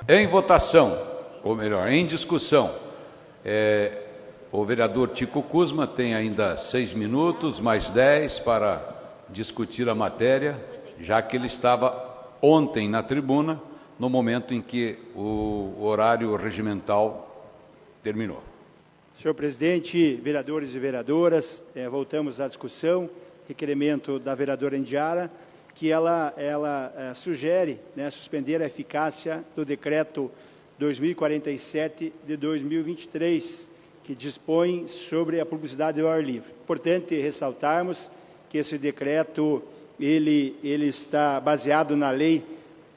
Em votação, ou melhor, em discussão, o vereador Tico Kuzma tem ainda 6 minutos, mais 10 para discutir a matéria, já que ele estava ontem na tribuna, no momento em que o horário regimental terminou. Senhor presidente, vereadores e vereadoras, voltamos à discussão, requerimento da vereadora Indiara, que ela sugere, suspender a eficácia do decreto 2047 de 2023, que dispõe sobre a publicidade ao ar livre. Importante ressaltarmos que esse decreto ele está baseado na Lei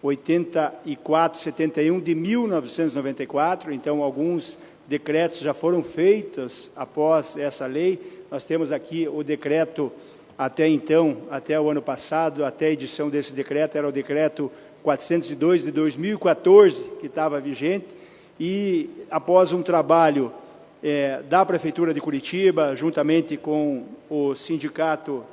8471 de 1994, então alguns decretos já foram feitos após essa lei. Nós temos aqui o decreto até então, até o ano passado, até a edição desse decreto, era o decreto 402 de 2014, que estava vigente, e após um trabalho da Prefeitura de Curitiba, juntamente com o sindicato,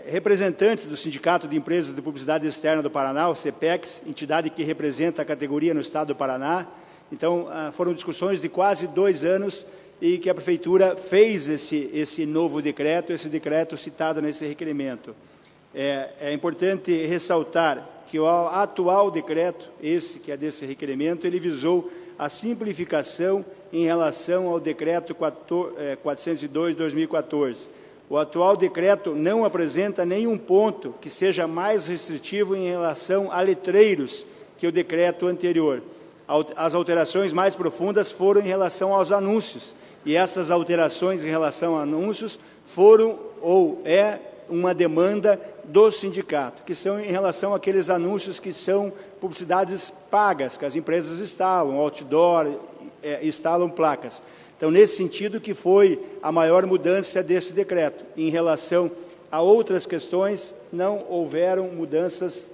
representantes do Sindicato de Empresas de Publicidade Externa do Paraná, o CEPEX, entidade que representa a categoria no estado do Paraná. Então, foram discussões de quase 2 anos e que a Prefeitura fez esse novo decreto, esse decreto citado nesse requerimento. É importante ressaltar que o atual decreto, esse que é desse requerimento, ele visou a simplificação em relação ao decreto 402 de 2014. O atual decreto não apresenta nenhum ponto que seja mais restritivo em relação a letreiros que o decreto anterior. As alterações mais profundas foram em relação aos anúncios, e essas alterações em relação a anúncios foram uma demanda do sindicato, que são em relação àqueles anúncios que são publicidades pagas, que as empresas instalam, outdoor, instalam placas. Então, nesse sentido que foi a maior mudança desse decreto. Em relação a outras questões, não houveram mudanças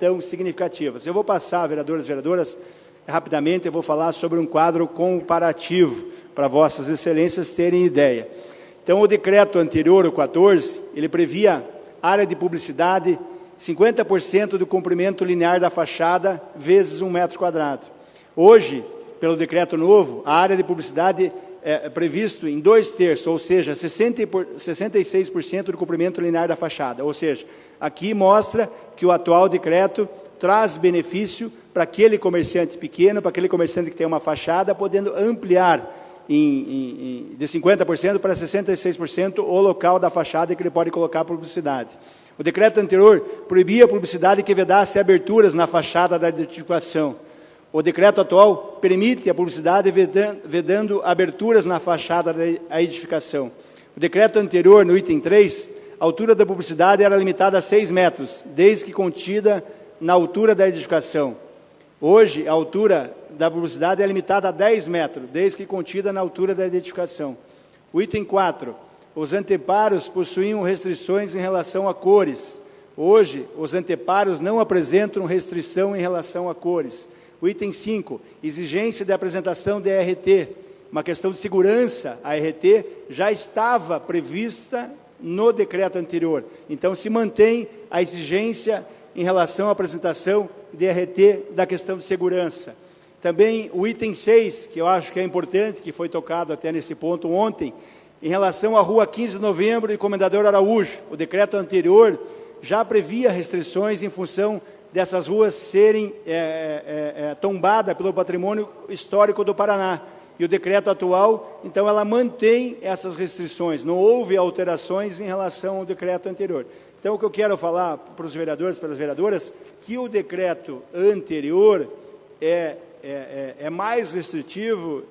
tão significativas. Eu vou passar, vereadores e vereadoras, rapidamente eu vou falar sobre um quadro comparativo, para vossas excelências terem ideia. Então, o decreto anterior, o 14, ele previa área de publicidade, 50% do comprimento linear da fachada, vezes 1 metro quadrado. Hoje, pelo decreto novo, a área de publicidade é previsto em 2/3, ou seja, 66% do comprimento linear da fachada. Ou seja, aqui mostra que o atual decreto traz benefício para aquele comerciante pequeno, para aquele comerciante que tem uma fachada, podendo ampliar de 50% para 66% o local da fachada que ele pode colocar publicidade. O decreto anterior proibia a publicidade que vedasse aberturas na fachada da edificação. O decreto atual permite a publicidade vedando aberturas na fachada da edificação. O decreto anterior, no item 3, a altura da publicidade era limitada a 6 metros, desde que contida na altura da edificação. Hoje, a altura da publicidade é limitada a 10 metros, desde que contida na altura da edificação. O item 4, os anteparos possuíam restrições em relação a cores. Hoje, os anteparos não apresentam restrição em relação a cores. O item 5, exigência de apresentação de RT. Uma questão de segurança, a RT já estava prevista no decreto anterior. Então, se mantém a exigência em relação à apresentação de RT da questão de segurança. Também o item 6, que eu acho que é importante, que foi tocado até nesse ponto ontem, em relação à Rua 15 de Novembro e Comendador Araújo. O decreto anterior já previa restrições em função dessas ruas serem tombadas pelo patrimônio histórico do Paraná. E o decreto atual, então, ela mantém essas restrições. Não houve alterações em relação ao decreto anterior. Então, o que eu quero falar para os vereadores e para as vereadoras, que o decreto anterior é mais restritivo,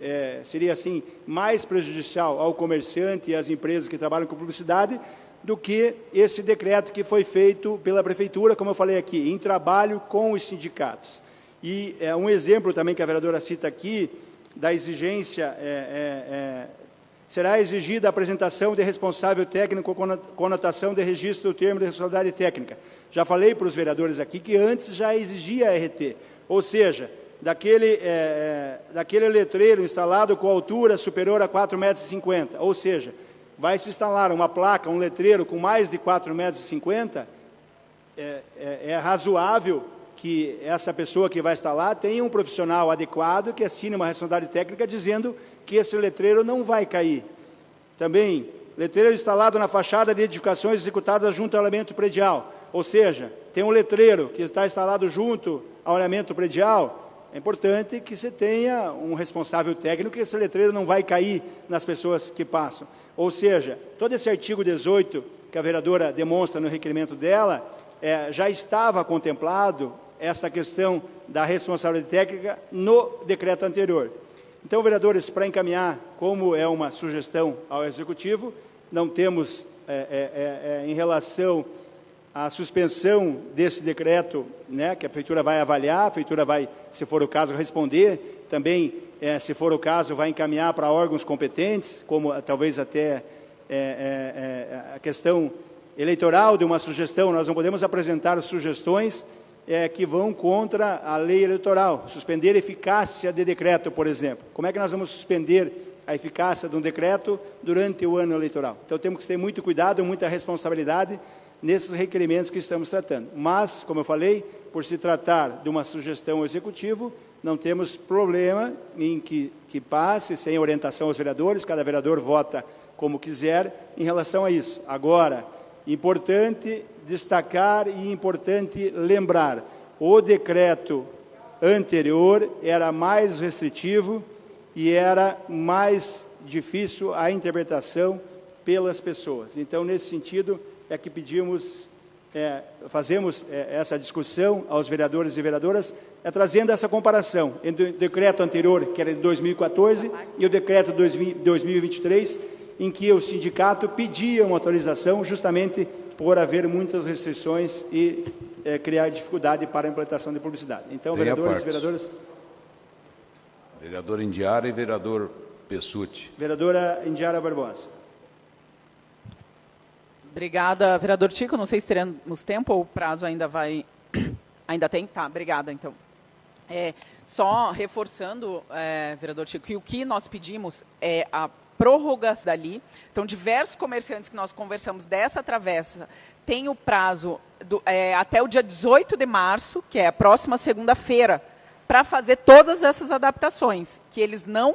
seria assim, mais prejudicial ao comerciante e às empresas que trabalham com publicidade, do que esse decreto que foi feito pela Prefeitura, como eu falei aqui, em trabalho com os sindicatos. E um exemplo também que a vereadora cita aqui, da exigência, será exigida a apresentação de responsável técnico com conotação de registro do termo de responsabilidade técnica. Já falei para os vereadores aqui que antes já exigia a RT, ou seja, daquele letreiro instalado com altura superior a 4,50 metros, ou seja, vai se instalar uma placa, um letreiro com mais de 4,50 metros, é razoável que essa pessoa que vai instalar tenha um profissional adequado que assine uma responsabilidade técnica dizendo que esse letreiro não vai cair. Também, letreiro instalado na fachada de edificações executadas junto ao elemento predial. Ou seja, tem um letreiro que está instalado junto ao elemento predial, é importante que você tenha um responsável técnico que esse letreiro não vai cair nas pessoas que passam. Ou seja, todo esse artigo 18 que a vereadora demonstra no requerimento dela, já estava contemplado essa questão da responsabilidade técnica no decreto anterior. Então, vereadores, para encaminhar, como é uma sugestão ao Executivo, não temos, em relação à suspensão desse decreto, né, que a Prefeitura vai avaliar, a Prefeitura vai, se for o caso, responder, também, se for o caso, vai encaminhar para órgãos competentes, como talvez até a questão eleitoral de uma sugestão, nós não podemos apresentar sugestões que vão contra a lei eleitoral, suspender a eficácia de decreto, por exemplo. Como é que nós vamos suspender a eficácia de um decreto durante o ano eleitoral? Então, temos que ter muito cuidado, muita responsabilidade nesses requerimentos que estamos tratando. Mas, como eu falei, por se tratar de uma sugestão ao Executivo, não temos problema em que passe sem orientação aos vereadores, cada vereador vota como quiser em relação a isso. Agora, importante destacar e importante lembrar, o decreto anterior era mais restritivo e era mais difícil a interpretação pelas pessoas. Então, nesse sentido, é que pedimos, fazemos essa discussão aos vereadores e vereadoras, trazendo essa comparação entre o decreto anterior, que era de 2014, e o decreto de 2023, em que o sindicato pedia uma autorização justamente por haver muitas restrições e criar dificuldade para a implantação de publicidade. Então, vereadores e vereadoras... Vereador Indiara e vereador Pessutti. Vereadora Indiara Barbosa. Obrigada, vereador Tico. Não sei se teremos tempo ou o prazo ainda vai... Ainda tem? Tá, obrigada, então. Só reforçando, vereador Tico, que o que nós pedimos é a prórrogas dali. Então, diversos comerciantes que nós conversamos dessa travessa têm o prazo até o dia 18 de março, que é a próxima segunda-feira, para fazer todas essas adaptações, que eles não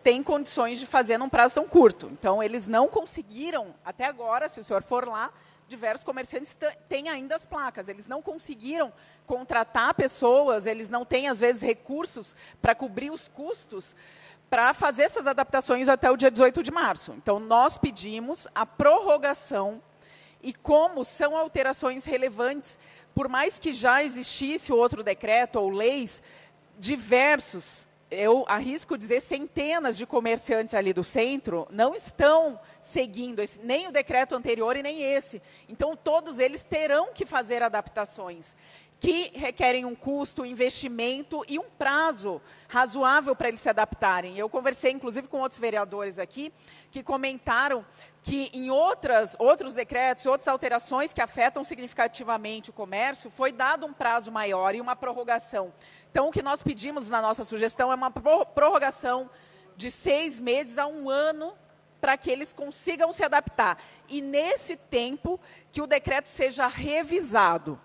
têm condições de fazer num prazo tão curto. Então, eles não conseguiram, até agora, se o senhor for lá, diversos comerciantes têm ainda as placas, eles não conseguiram contratar pessoas, eles não têm, às vezes, recursos para cobrir os custos para fazer essas adaptações até o dia 18 de março. Então, nós pedimos a prorrogação e como são alterações relevantes, por mais que já existisse outro decreto ou leis, diversos, eu arrisco dizer, centenas de comerciantes ali do centro não estão seguindo nem o decreto anterior e nem esse. Então, todos eles terão que fazer adaptações que requerem um custo, investimento e um prazo razoável para eles se adaptarem. Eu conversei, inclusive, com outros vereadores aqui, que comentaram que em outros decretos, outras alterações que afetam significativamente o comércio, foi dado um prazo maior e uma prorrogação. Então, o que nós pedimos na nossa sugestão é uma prorrogação de 6 meses a 1 ano para que eles consigam se adaptar. E, nesse tempo, que o decreto seja revisado.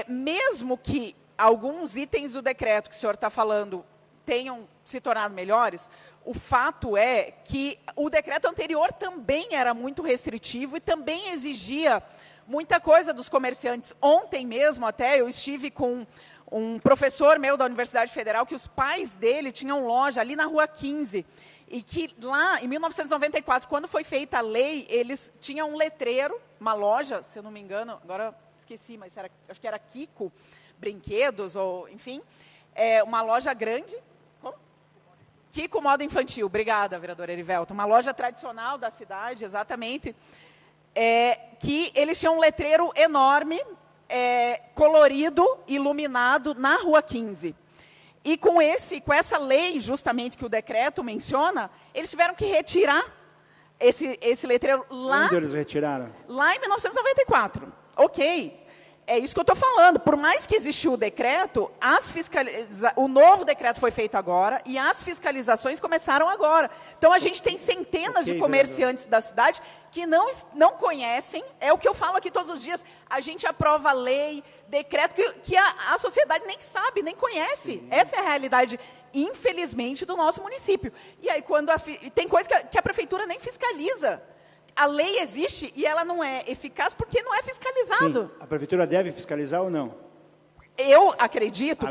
Mesmo que alguns itens do decreto que o senhor está falando tenham se tornado melhores, o fato é que o decreto anterior também era muito restritivo e também exigia muita coisa dos comerciantes. Ontem mesmo, até, eu estive com um professor meu da Universidade Federal, que os pais dele tinham loja ali na Rua 15, e que lá, em 1994, quando foi feita a lei, eles tinham um letreiro, uma loja, se eu não me engano, agora esqueci, mas acho que era Kiko Brinquedos, ou enfim, uma loja grande. Como? Kiko Moda Infantil, obrigada, vereador Erivelto. Uma loja tradicional da cidade, exatamente, que eles tinham um letreiro enorme, colorido, iluminado, na Rua 15. E com essa lei, justamente, que o decreto menciona, eles tiveram que retirar esse letreiro lá... Quando eles retiraram? Lá em 1994. Ok. É isso que eu estou falando. Por mais que existiu o decreto, o novo decreto foi feito agora e as fiscalizações começaram agora. Então, a gente tem centenas de comerciantes da cidade que não conhecem, é o que eu falo aqui todos os dias, a gente aprova lei, decreto, que a sociedade nem sabe, nem conhece. Essa é a realidade, infelizmente, do nosso município. E aí, quando tem coisa que a prefeitura nem fiscaliza. A lei existe e ela não é eficaz porque não é fiscalizado. Sim. A prefeitura deve fiscalizar ou não? Eu acredito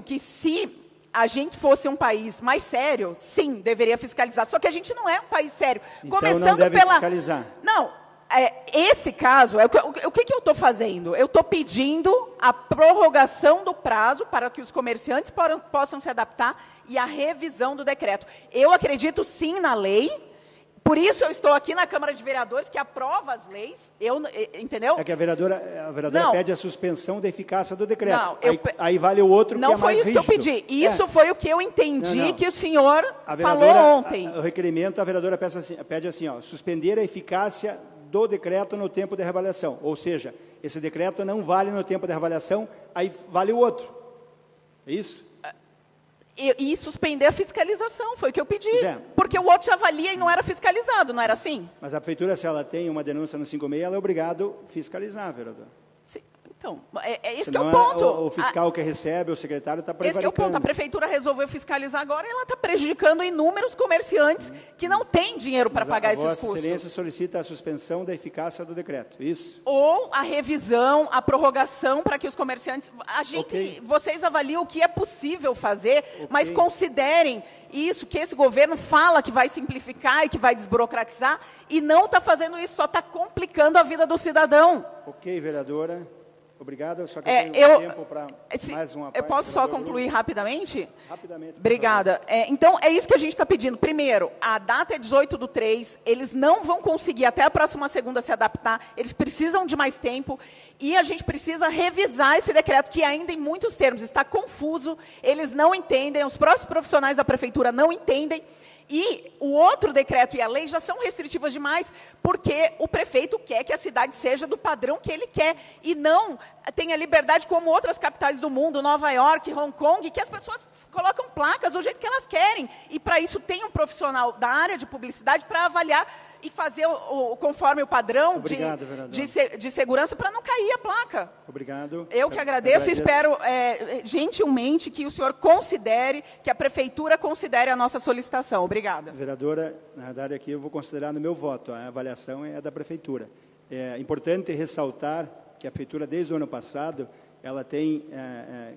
que se a gente fosse um país mais sério, sim, deveria fiscalizar. Só que a gente não é um país sério. Então não deve fiscalizar. Não, esse caso, o que eu estou fazendo? Eu estou pedindo a prorrogação do prazo para que os comerciantes possam se adaptar e a revisão do decreto. Eu acredito sim na lei. Por isso eu estou aqui na Câmara de Vereadores, que aprova as leis, entendeu? É que a vereadora pede a suspensão da eficácia do decreto. Não, aí vale o outro que é mais rígido. Não foi isso que eu pedi. Isso foi o que eu entendi que o senhor falou ontem. O requerimento, a vereadora pede assim, suspender a eficácia do decreto no tempo de reavaliação. Ou seja, esse decreto não vale no tempo de reavaliação, aí vale o outro. É isso? E suspender a fiscalização, foi o que eu pedi. Porque o outro já avalia e não era fiscalizado, não era assim? Mas a prefeitura, se ela tem uma denúncia no 56, ela é obrigada a fiscalizar, vereador. Sim, então, esse que é o ponto. O fiscal que recebe, o secretário está prevaricando. Esse que é o ponto. A prefeitura resolveu fiscalizar agora e ela está prejudicando inúmeros comerciantes que não têm dinheiro para pagar esses custos. Vossa Excelência solicita a suspensão da eficácia do decreto, isso? Ou a revisão, a prorrogação para que os comerciantes... Vocês avaliam o que é possível fazer, mas considerem isso, que esse governo fala que vai simplificar e que vai desburocratizar, e não está fazendo isso, só está complicando a vida do cidadão. Ok, vereadora. Obrigado, só que eu tenho tempo para mais uma parte. Eu posso só concluir rapidamente? Rapidamente. Obrigada. Então, é isso que a gente está pedindo. Primeiro, a data é 18/3, eles não vão conseguir até a próxima segunda se adaptar, eles precisam de mais tempo, e a gente precisa revisar esse decreto, que ainda em muitos termos está confuso, eles não entendem, os próprios profissionais da prefeitura não entendem, e o outro decreto e a lei já são restritivas demais, porque o prefeito quer que a cidade seja do padrão que ele quer, e não tenha liberdade como outras capitais do mundo, Nova York, Hong Kong, que as pessoas colocam placas do jeito que elas querem. E para isso tem um profissional da área de publicidade para avaliar e fazer conforme o padrão de segurança para não cair a placa. Obrigado. Eu que agradeço e espero gentilmente que o senhor considere, que a prefeitura considere a nossa solicitação. Obrigada. Vereadora, na verdade aqui eu vou considerar no meu voto, a avaliação é da prefeitura. É importante ressaltar que a prefeitura, desde o ano passado, ela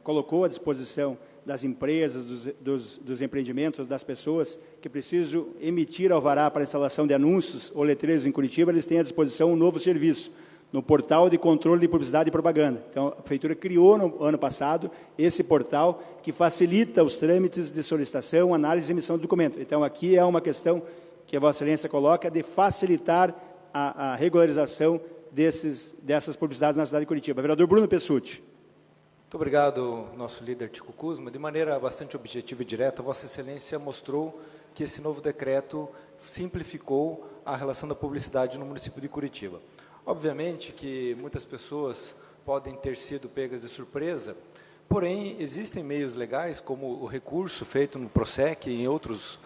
colocou à disposição das empresas, dos empreendimentos, das pessoas que precisam emitir alvará para instalação de anúncios ou letreiros em Curitiba, eles têm à disposição um novo serviço, no portal de controle de publicidade e propaganda. Então, a prefeitura criou no ano passado esse portal que facilita os trâmites de solicitação, análise e emissão do documento. Então, aqui é uma questão que a Vossa Excelência coloca de facilitar a regularização dessas publicidades na cidade de Curitiba. Vereador Bruno Pessutti. Muito obrigado, nosso líder Tico Kuzma. De maneira bastante objetiva e direta, Vossa Excelência mostrou que esse novo decreto simplificou a relação da publicidade no município de Curitiba. Obviamente que muitas pessoas podem ter sido pegas de surpresa, porém, existem meios legais, como o recurso feito no PROSEC e em outros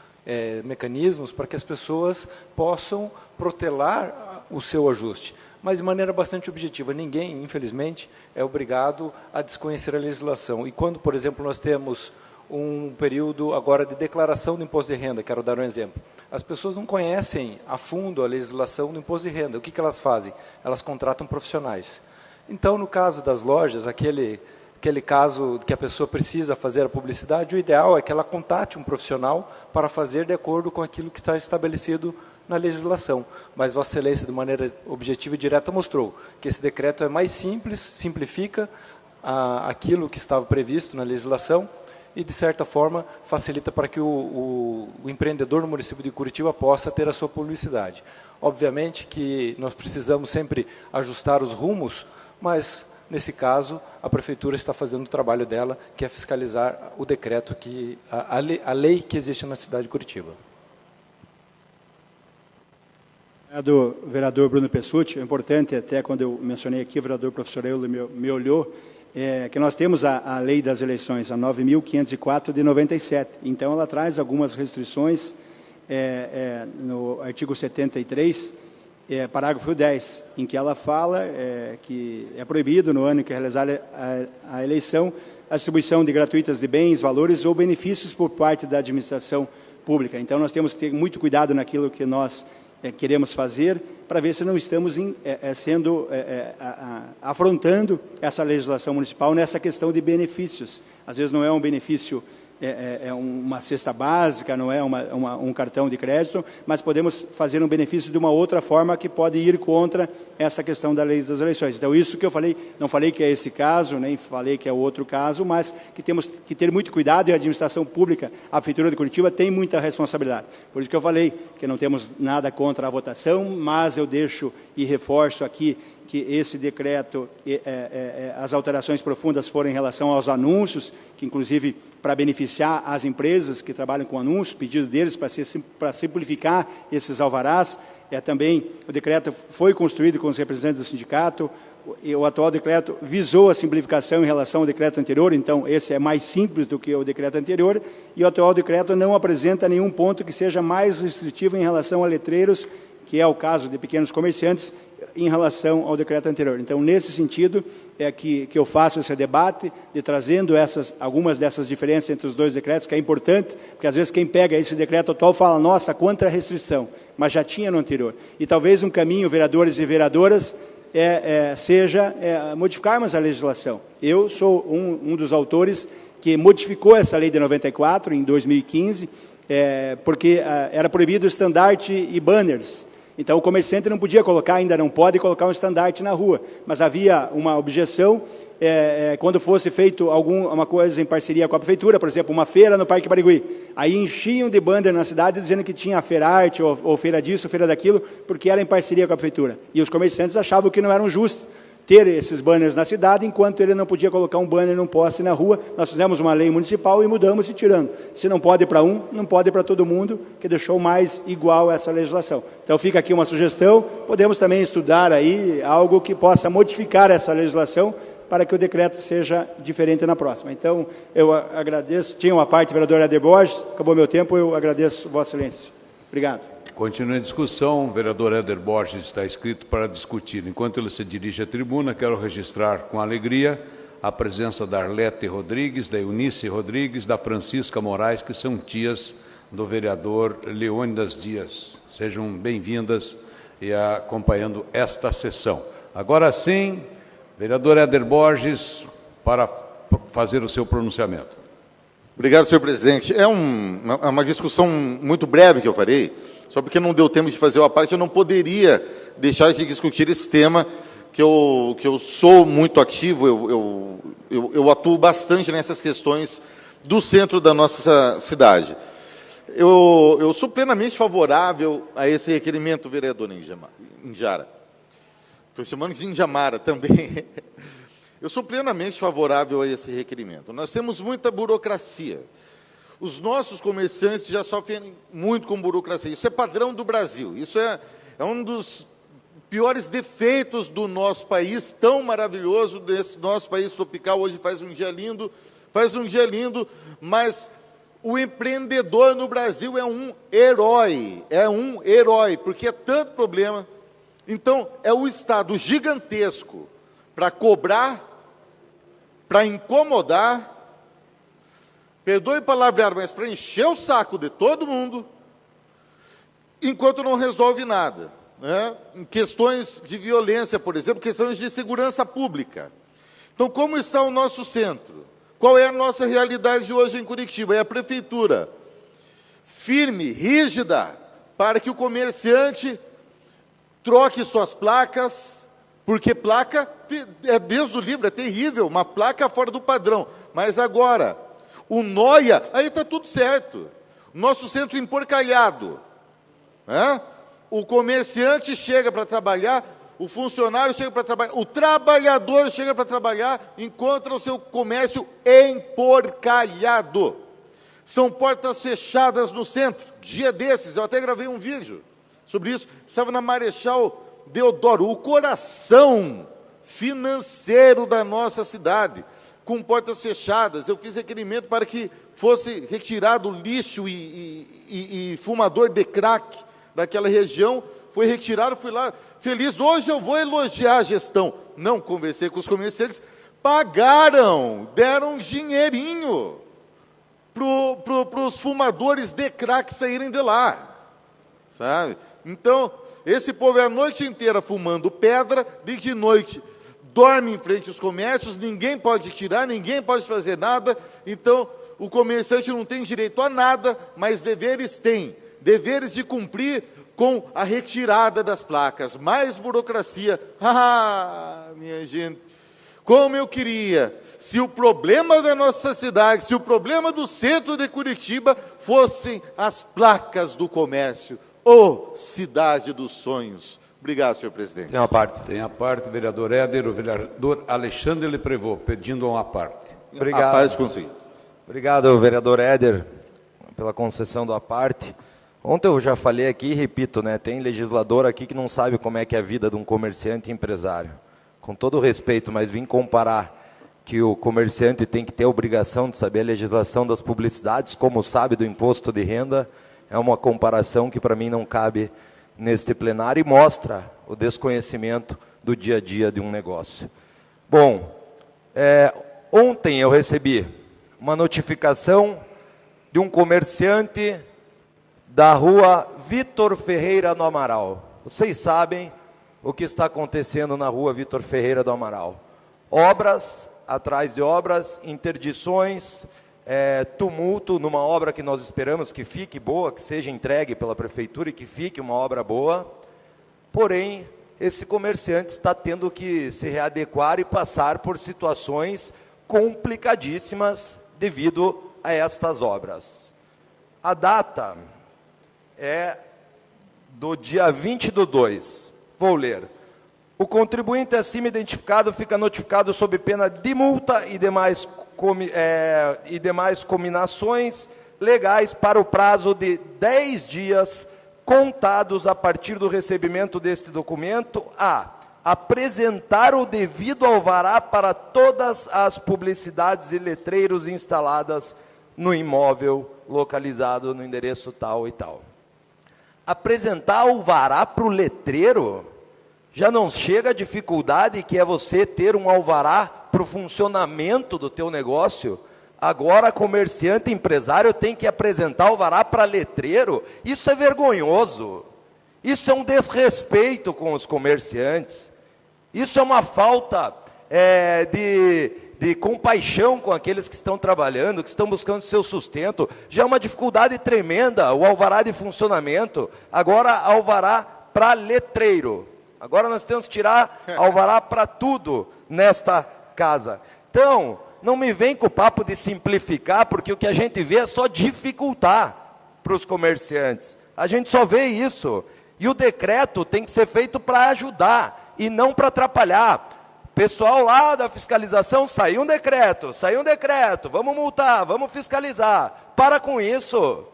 mecanismos, para que as pessoas possam protelar o seu ajuste. Mas, de maneira bastante objetiva, ninguém, infelizmente, é obrigado a desconhecer a legislação. E quando, por exemplo, nós temos um período agora de declaração do imposto de renda, quero dar um exemplo. As pessoas não conhecem a fundo a legislação do imposto de renda. O que elas fazem? Elas contratam profissionais. Então, no caso das lojas, aquele caso que a pessoa precisa fazer a publicidade, o ideal é que ela contate um profissional para fazer de acordo com aquilo que está estabelecido na legislação. Mas Vossa Excelência, de maneira objetiva e direta, mostrou que esse decreto é mais simples, simplifica aquilo que estava previsto na legislação e, de certa forma, facilita para que o empreendedor no município de Curitiba possa ter a sua publicidade. Obviamente que nós precisamos sempre ajustar os rumos, mas, nesse caso, a Prefeitura está fazendo o trabalho dela, que é fiscalizar o decreto, a lei que existe na cidade de Curitiba. Do vereador Bruno Pessutti, é importante, até quando eu mencionei aqui, o vereador professor Euler me olhou, que nós temos a lei das eleições, a 9.504 de 97. Então, ela traz algumas restrições no artigo 73, parágrafo 10, em que ela fala que é proibido, no ano em que realizar a eleição, a distribuição de gratuitas de bens, valores ou benefícios por parte da administração pública. Então, nós temos que ter muito cuidado naquilo que nós queremos fazer, para ver se não estamos afrontando essa legislação municipal nessa questão de benefícios. Às vezes não é um benefício, uma cesta básica, não é um cartão de crédito, mas podemos fazer um benefício de uma outra forma que pode ir contra essa questão da lei das eleições. Então, isso que eu falei, não falei que é esse caso, nem falei que é outro caso, mas que temos que ter muito cuidado, e a administração pública, a Prefeitura de Curitiba, tem muita responsabilidade. Por isso que eu falei que não temos nada contra a votação, mas eu deixo e reforço aqui que esse decreto, as alterações profundas foram em relação aos anúncios, que inclusive para beneficiar as empresas que trabalham com anúncios, pedido deles para simplificar esses alvarás. Também o decreto foi construído com os representantes do sindicato, e o atual decreto visou a simplificação em relação ao decreto anterior, então esse é mais simples do que o decreto anterior, e o atual decreto não apresenta nenhum ponto que seja mais restritivo em relação a letreiros, que é o caso de pequenos comerciantes, em relação ao decreto anterior. Então, nesse sentido, que eu faço esse debate, de trazendo algumas dessas diferenças entre os dois decretos, que é importante, porque às vezes quem pega esse decreto atual fala, nossa, quanta restrição, mas já tinha no anterior. E talvez um caminho, vereadores e vereadoras, seja modificarmos a legislação. Eu sou um dos autores que modificou essa lei de 94, em 2015, porque era proibido estandarte e banners. Então, o comerciante não podia colocar, ainda não pode colocar um estandarte na rua, mas havia uma objeção quando fosse feito alguma coisa em parceria com a prefeitura, por exemplo, uma feira no Parque Barigui. Aí enchiam de banner na cidade dizendo que tinha feira arte, ou feira disso, feira daquilo, porque era em parceria com a prefeitura. E os comerciantes achavam que não eram justos ter esses banners na cidade, enquanto ele não podia colocar um banner num poste na rua. Nós fizemos uma lei municipal e mudamos e tirando. Se não pode para um, não pode para todo mundo, que deixou mais igual essa legislação. Então fica aqui uma sugestão, podemos também estudar aí algo que possa modificar essa legislação para que o decreto seja diferente na próxima. Então, eu agradeço, tinha uma parte, vereador Éder Borges, acabou meu tempo, eu agradeço Vossa Excelência. Obrigado. Continua a discussão. O vereador Éder Borges está inscrito para discutir. Enquanto ele se dirige à tribuna, quero registrar com alegria a presença da Arlete Rodrigues, da Eunice Rodrigues, da Francisca Moraes, que são tias do vereador Leônidas Dias. Sejam bem-vindas e acompanhando esta sessão. Agora sim, vereador Éder Borges, para fazer o seu pronunciamento. Obrigado, senhor presidente. É uma discussão muito breve que eu farei, só porque não deu tempo de fazer uma parte, eu não poderia deixar de discutir esse tema, que eu sou muito ativo, eu atuo bastante nessas questões do centro da nossa cidade. Eu sou plenamente favorável a esse requerimento, vereador Injara. Estou chamando de Injamara também. Eu sou plenamente favorável a esse requerimento. Nós temos muita burocracia. Os nossos comerciantes já sofrem muito com burocracia. Isso é padrão do Brasil. Isso é um dos piores defeitos do nosso país, tão maravilhoso, desse nosso país tropical. Hoje faz um dia lindo, mas o empreendedor no Brasil é um herói, porque é tanto problema. Então, é o Estado gigantesco para cobrar, para incomodar, perdoe o palavreado, mas para encher o saco de todo mundo, enquanto não resolve nada. Né? Em questões de violência, por exemplo, questões de segurança pública. Então, como está o nosso centro? Qual é a nossa realidade hoje em Curitiba? É a prefeitura firme, rígida, para que o comerciante troque suas placas, porque placa, Deus o livre, é terrível, uma placa fora do padrão. Mas agora, o Noia, aí está tudo certo. Nosso centro emporcalhado. Né? O comerciante chega para trabalhar, o funcionário chega para trabalhar, o trabalhador chega para trabalhar, encontra o seu comércio emporcalhado. São portas fechadas no centro. Dia desses, eu até gravei um vídeo sobre isso. Estava na Marechal Deodoro, o coração financeiro da nossa cidade, com portas fechadas. Eu fiz requerimento para que fosse retirado lixo e fumador de crack daquela região. Foi retirado, fui lá feliz. Hoje eu vou elogiar a gestão. Não, conversei com os comerciantes, pagaram, deram um dinheirinho para os fumadores de crack saírem de lá, sabe? Então, esse povo é a noite inteira fumando pedra, de noite dorme em frente aos comércios, ninguém pode tirar, ninguém pode fazer nada. Então, o comerciante não tem direito a nada, mas deveres tem, deveres de cumprir com a retirada das placas. Mais burocracia. Minha gente, como eu queria, se o problema da nossa cidade, se o problema do centro de Curitiba fossem as placas do comércio. Ô, cidade dos sonhos. Obrigado, senhor presidente. Tem uma parte. Tem a parte, vereador Éder, o vereador Alexandre Leprevô, pedindo uma parte. Obrigado. A parte consigo. Obrigado, vereador Éder, pela concessão da parte. Ontem eu já falei aqui e repito, né, tem legislador aqui que não sabe como é que é a vida de um comerciante e empresário. Com todo o respeito, mas vim comparar que o comerciante tem que ter a obrigação de saber a legislação das publicidades, como sabe do imposto de renda, é uma comparação que para mim não cabe neste plenário e mostra o desconhecimento do dia a dia de um negócio. Bom, ontem eu recebi uma notificação de um comerciante da rua Vitor Ferreira do Amaral. Vocês sabem o que está acontecendo na rua Vitor Ferreira do Amaral. Obras, atrás de obras, interdições, tumulto numa obra que nós esperamos que fique boa, que seja entregue pela prefeitura e que fique uma obra boa. Porém, esse comerciante está tendo que se readequar e passar por situações complicadíssimas devido a estas obras. A data é do dia 20/2. Vou ler. O contribuinte acima identificado fica notificado sob pena de multa e demais cominações legais para o prazo de 10 dias contados a partir do recebimento deste documento a apresentar o devido alvará para todas as publicidades e letreiros instaladas no imóvel localizado no endereço tal e tal. Apresentar alvará para o letreiro, já não chega a dificuldade que é você ter um alvará para o funcionamento do teu negócio. Agora, comerciante, empresário tem que apresentar alvará para letreiro. Isso é vergonhoso. Isso é um desrespeito com os comerciantes. Isso é uma falta de compaixão com aqueles que estão trabalhando, que estão buscando seu sustento. Já é uma dificuldade tremenda o alvará de funcionamento. Agora, alvará para letreiro. Agora nós temos que tirar alvará para tudo nesta casa. Então, não me vem com o papo de simplificar, porque o que a gente vê é só dificultar para os comerciantes. A gente só vê isso. E o decreto tem que ser feito para ajudar e não para atrapalhar. Pessoal lá da fiscalização, saiu um decreto, vamos multar, vamos fiscalizar. Para com isso.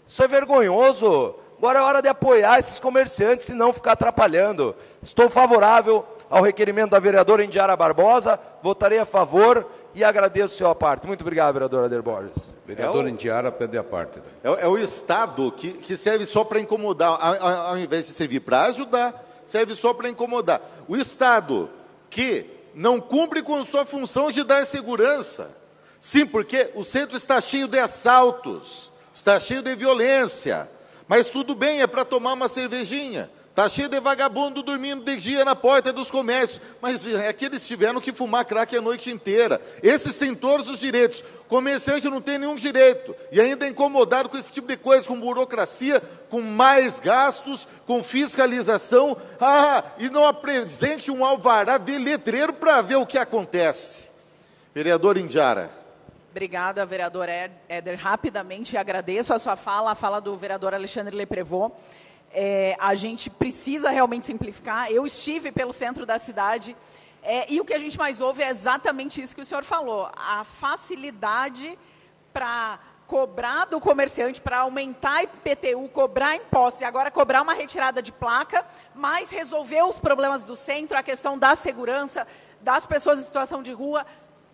Isso é vergonhoso. Agora é hora de apoiar esses comerciantes e não ficar atrapalhando. Estou favorável ao requerimento da vereadora Indiara Barbosa, votarei a favor e agradeço a sua parte. Muito obrigado, vereador Ader Borges. Vereador Indiara pede a parte. É o Estado que serve só para incomodar, ao invés de servir para ajudar, serve só para incomodar. O Estado que não cumpre com sua função de dar segurança. Sim, porque o centro está cheio de assaltos, está cheio de violência. Mas tudo bem, é para tomar uma cervejinha. Está cheio de vagabundo dormindo de dia na porta dos comércios. Mas é que eles tiveram que fumar crack a noite inteira. Esses têm todos os direitos. Comerciante não tem nenhum direito. E ainda é incomodado com esse tipo de coisa, com burocracia, com mais gastos, com fiscalização. E não apresente um alvará de letreiro para ver o que acontece. Vereador Indiara. Obrigada, vereador Éder. Rapidamente agradeço a sua fala, a fala do vereador Alexandre Leprevô. A gente precisa realmente simplificar. Eu estive pelo centro da cidade e o que a gente mais ouve é exatamente isso que o senhor falou. A facilidade para cobrar do comerciante para aumentar IPTU, cobrar impostos e agora cobrar uma retirada de placa, mas resolver os problemas do centro, a questão da segurança, das pessoas em situação de rua,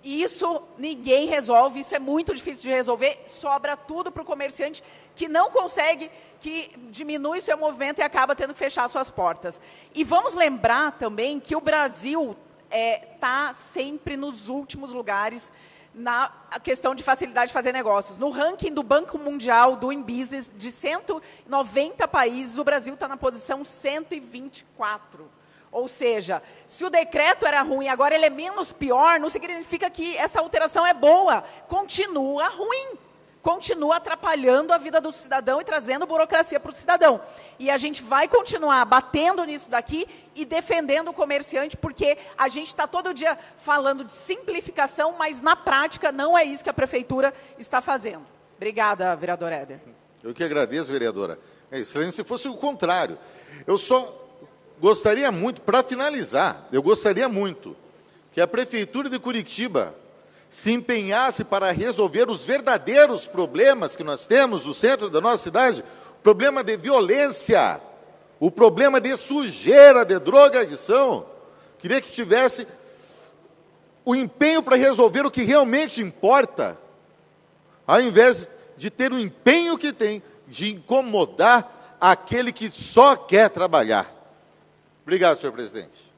isso ninguém resolve, isso é muito difícil de resolver, sobra tudo para o comerciante que não consegue, que diminui seu movimento e acaba tendo que fechar suas portas. E vamos lembrar também que o Brasil está sempre nos últimos lugares na questão de facilidade de fazer negócios. No ranking do Banco Mundial, do InBusiness, de 190 países, o Brasil está na posição 124. Ou seja, se o decreto era ruim, agora ele é menos pior, não significa que essa alteração é boa. Continua ruim. Continua atrapalhando a vida do cidadão e trazendo burocracia para o cidadão. E a gente vai continuar batendo nisso daqui e defendendo o comerciante, porque a gente está todo dia falando de simplificação, mas na prática não é isso que a Prefeitura está fazendo. Obrigada, vereador Éder. Eu que agradeço, vereadora. É estranho se fosse o contrário. Eu só gostaria muito, para finalizar, eu gostaria muito que a Prefeitura de Curitiba se empenhasse para resolver os verdadeiros problemas que nós temos no centro da nossa cidade, o problema de violência, o problema de sujeira, de drogadição. Queria que tivesse o empenho para resolver o que realmente importa, ao invés de ter o empenho que tem de incomodar aquele que só quer trabalhar. Obrigado, senhor presidente.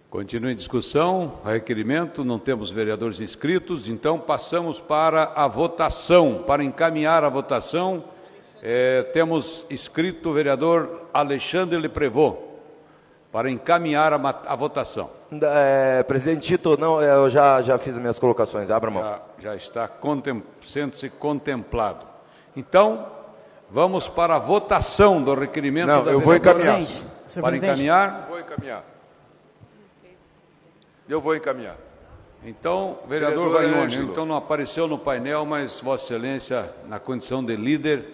Continua em discussão, a requerimento, não temos vereadores inscritos, então passamos para a votação. Para encaminhar a votação, temos inscrito o vereador Alexandre Leprevô, para encaminhar a votação. Presidente Tito, não, eu já fiz as minhas colocações, abra a mão. Já está sendo-se contemplado. Então, vamos para a votação do requerimento da eu vou encaminhar. Para encaminhar? Vou encaminhar. Eu vou encaminhar. Então, vereador Vagnoni, então não apareceu no painel, mas Vossa Excelência, na condição de líder,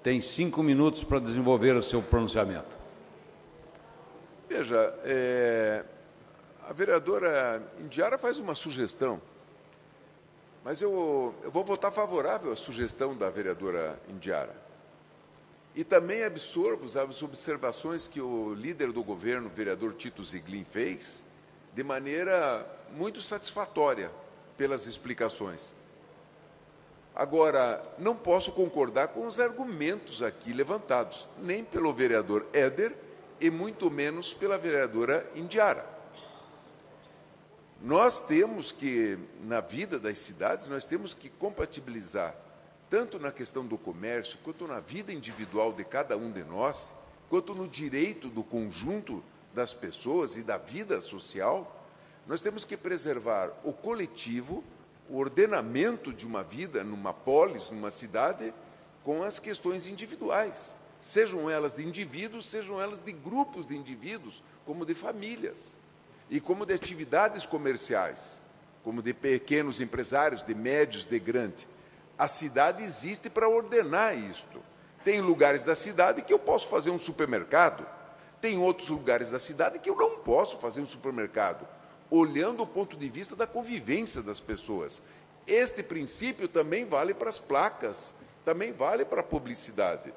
tem 5 minutos para desenvolver o seu pronunciamento. Veja, a vereadora Indiara faz uma sugestão, mas eu vou votar favorável à sugestão da vereadora Indiara. E também absorvo as observações que o líder do governo, o vereador Tito Ziglin, fez, de maneira muito satisfatória pelas explicações. Agora, não posso concordar com os argumentos aqui levantados, nem pelo vereador Éder e muito menos pela vereadora Indiara. Nós temos que, na vida das cidades, nós temos que compatibilizar, tanto na questão do comércio, quanto na vida individual de cada um de nós, quanto no direito do conjunto das pessoas e da vida social, nós temos que preservar o coletivo, o ordenamento de uma vida numa polis, numa cidade, com as questões individuais, sejam elas de indivíduos, sejam elas de grupos de indivíduos, como de famílias, e como de atividades comerciais, como de pequenos empresários, de médios, de grandes. A cidade existe para ordenar isto. Tem lugares da cidade que eu posso fazer um supermercado, tem outros lugares da cidade que eu não posso fazer um supermercado, olhando o ponto de vista da convivência das pessoas. Este princípio também vale para as placas, também vale para a publicidade,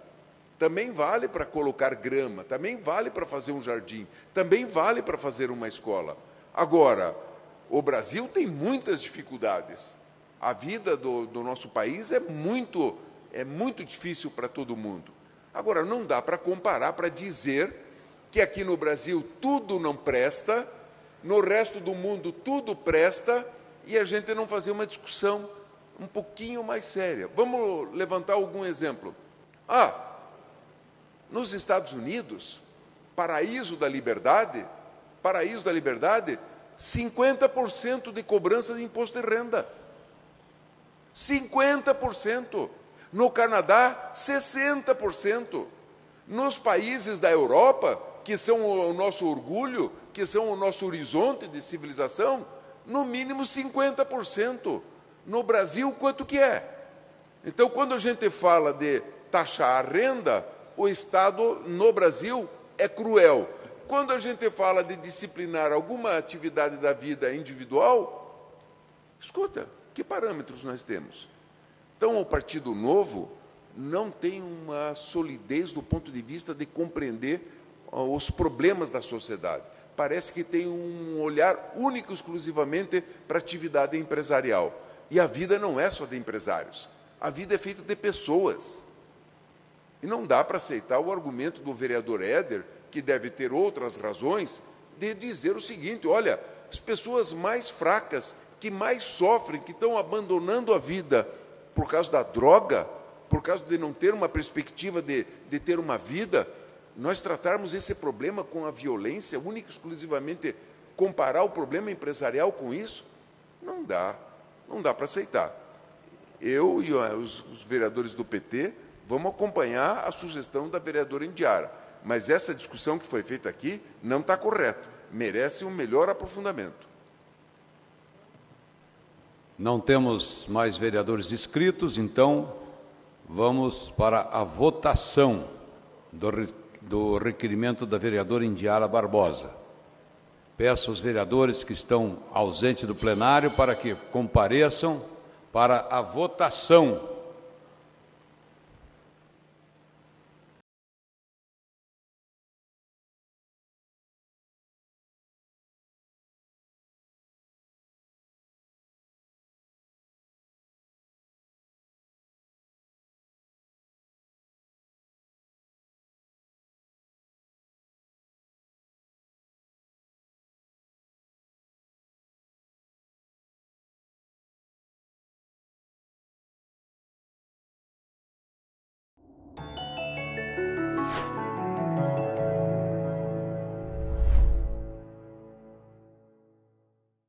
também vale para colocar grama, também vale para fazer um jardim, também vale para fazer uma escola. Agora, o Brasil tem muitas dificuldades. A vida do nosso país é muito difícil para todo mundo. Agora, não dá para comparar, para dizer que aqui no Brasil tudo não presta, no resto do mundo tudo presta, e a gente não fazer uma discussão um pouquinho mais séria. Vamos levantar algum exemplo. Nos Estados Unidos, paraíso da liberdade, 50% de cobrança de imposto de renda. 50%. No Canadá, 60%. Nos países da Europa, que são o nosso orgulho, que são o nosso horizonte de civilização, no mínimo 50%. No Brasil, quanto que é? Então, quando a gente fala de taxar a renda, o Estado, no Brasil, é cruel. Quando a gente fala de disciplinar alguma atividade da vida individual, escuta, que parâmetros nós temos? Então, o Partido Novo não tem uma solidez do ponto de vista de compreender os problemas da sociedade. Parece que tem um olhar único, exclusivamente, para a atividade empresarial. E a vida não é só de empresários. A vida é feita de pessoas. E não dá para aceitar o argumento do vereador Éder, que deve ter outras razões, de dizer o seguinte: olha, as pessoas mais fracas, que mais sofrem, que estão abandonando a vida por causa da droga, por causa de não ter uma perspectiva de ter uma vida, nós tratarmos esse problema com a violência, única e exclusivamente comparar o problema empresarial com isso, não dá para aceitar. Eu e os vereadores do PT vamos acompanhar a sugestão da vereadora Indiara, mas essa discussão que foi feita aqui não está correta, merece um melhor aprofundamento. Não temos mais vereadores inscritos, então vamos para a votação do requerimento da vereadora Indiara Barbosa. Peço aos vereadores que estão ausentes do plenário para que compareçam para a votação